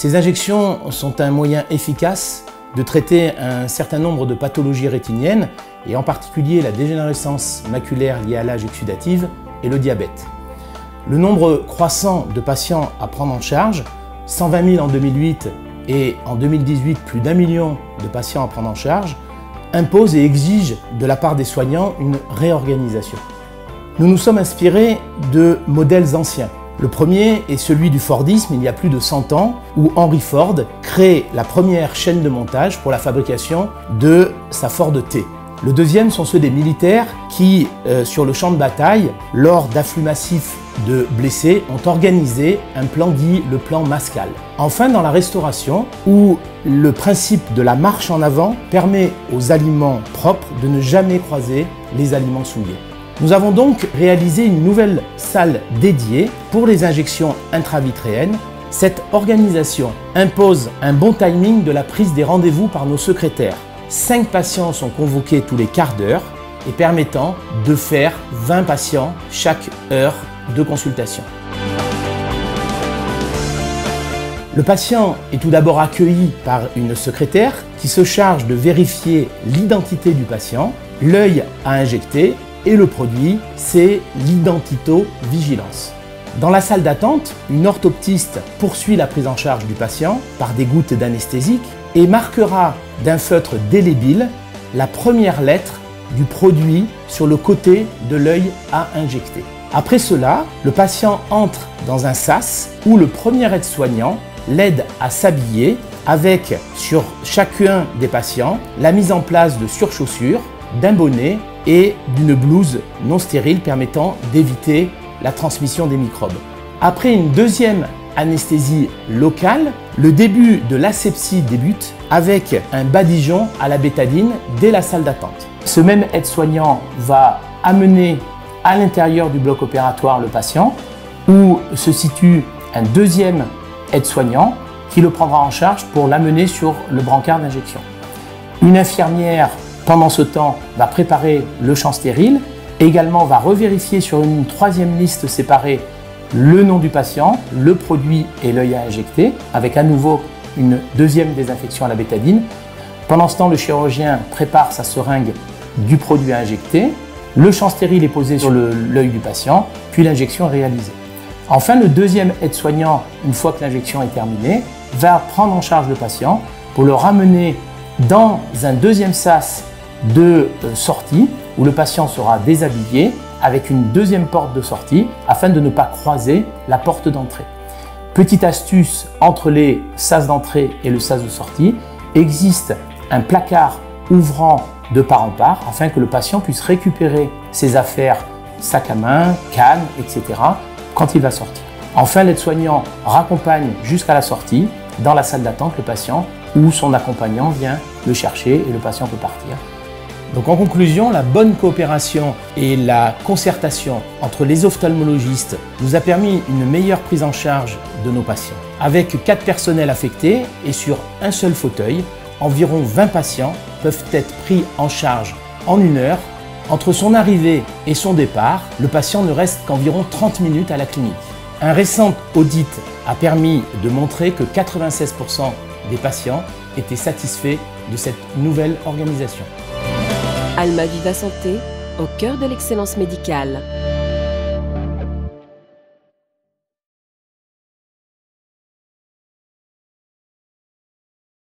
Ces injections sont un moyen efficace de traiter un certain nombre de pathologies rétiniennes et en particulier la dégénérescence maculaire liée à l'âge exudative et le diabète. Le nombre croissant de patients à prendre en charge, 120 000 en 2008 et en 2018 plus d'1 million de patients à prendre en charge, impose et exige de la part des soignants une réorganisation. Nous nous sommes inspirés de modèles anciens. Le premier est celui du Fordisme il y a plus de 100 ans où Henry Ford crée la première chaîne de montage pour la fabrication de sa Ford T. Le deuxième sont ceux des militaires qui, sur le champ de bataille, lors d'afflux massifs de blessés, ont organisé un plan dit le plan Mascal. Enfin, dans la restauration, où le principe de la marche en avant permet aux aliments propres de ne jamais croiser les aliments souillés. Nous avons donc réalisé une nouvelle salle dédiée pour les injections intravitréennes. Cette organisation impose un bon timing de la prise des rendez-vous par nos secrétaires. 5 patients sont convoqués tous les quarts d'heure et permettant de faire 20 patients chaque heure de consultation. Le patient est tout d'abord accueilli par une secrétaire qui se charge de vérifier l'identité du patient, l'œil à injecter et le produit, c'est l'identito-vigilance. Dans la salle d'attente, une orthoptiste poursuit la prise en charge du patient par des gouttes d'anesthésique et marquera d'un feutre délébile la première lettre du produit sur le côté de l'œil à injecter. Après cela, le patient entre dans un sas où le premier aide-soignant l'aide à s'habiller avec, sur chacun des patients, la mise en place de surchaussures, d'un bonnet et d'une blouse non stérile permettant d'éviter la transmission des microbes. Après une deuxième anesthésie locale, le début de l'asepsie débute avec un badigeon à la bétadine dès la salle d'attente. Ce même aide-soignant va amener à l'intérieur du bloc opératoire le patient où se situe un deuxième aide-soignant qui le prendra en charge pour l'amener sur le brancard d'injection. Une infirmière pendant ce temps va préparer le champ stérile et également va revérifier sur une troisième liste séparée le nom du patient, le produit et l'œil à injecter avec à nouveau une deuxième désinfection à la bétadine. Pendant ce temps, le chirurgien prépare sa seringue du produit à injecter, le champ stérile est posé sur l'œil du patient, puis l'injection est réalisée. Enfin, le deuxième aide-soignant, une fois que l'injection est terminée, va prendre en charge le patient pour le ramener dans un deuxième sas de sortie où le patient sera déshabillé avec une deuxième porte de sortie afin de ne pas croiser la porte d'entrée. Petite astuce, entre les sas d'entrée et le sas de sortie, existe un placard ouvrant de part en part afin que le patient puisse récupérer ses affaires, sac à main, canne, etc. quand il va sortir. Enfin, l'aide-soignant raccompagne jusqu'à la sortie dans la salle d'attente le patient où son accompagnant vient le chercher et le patient peut partir. Donc en conclusion, la bonne coopération et la concertation entre les ophtalmologistes nous a permis une meilleure prise en charge de nos patients. Avec 4 personnels affectés et sur un seul fauteuil, environ 20 patients peuvent être pris en charge en 1 heure. Entre son arrivée et son départ, le patient ne reste qu'environ 30 minutes à la clinique. Un récent audit a permis de montrer que 96% des patients étaient satisfaits de cette nouvelle organisation. Alma Viva Santé, au cœur de l'excellence médicale.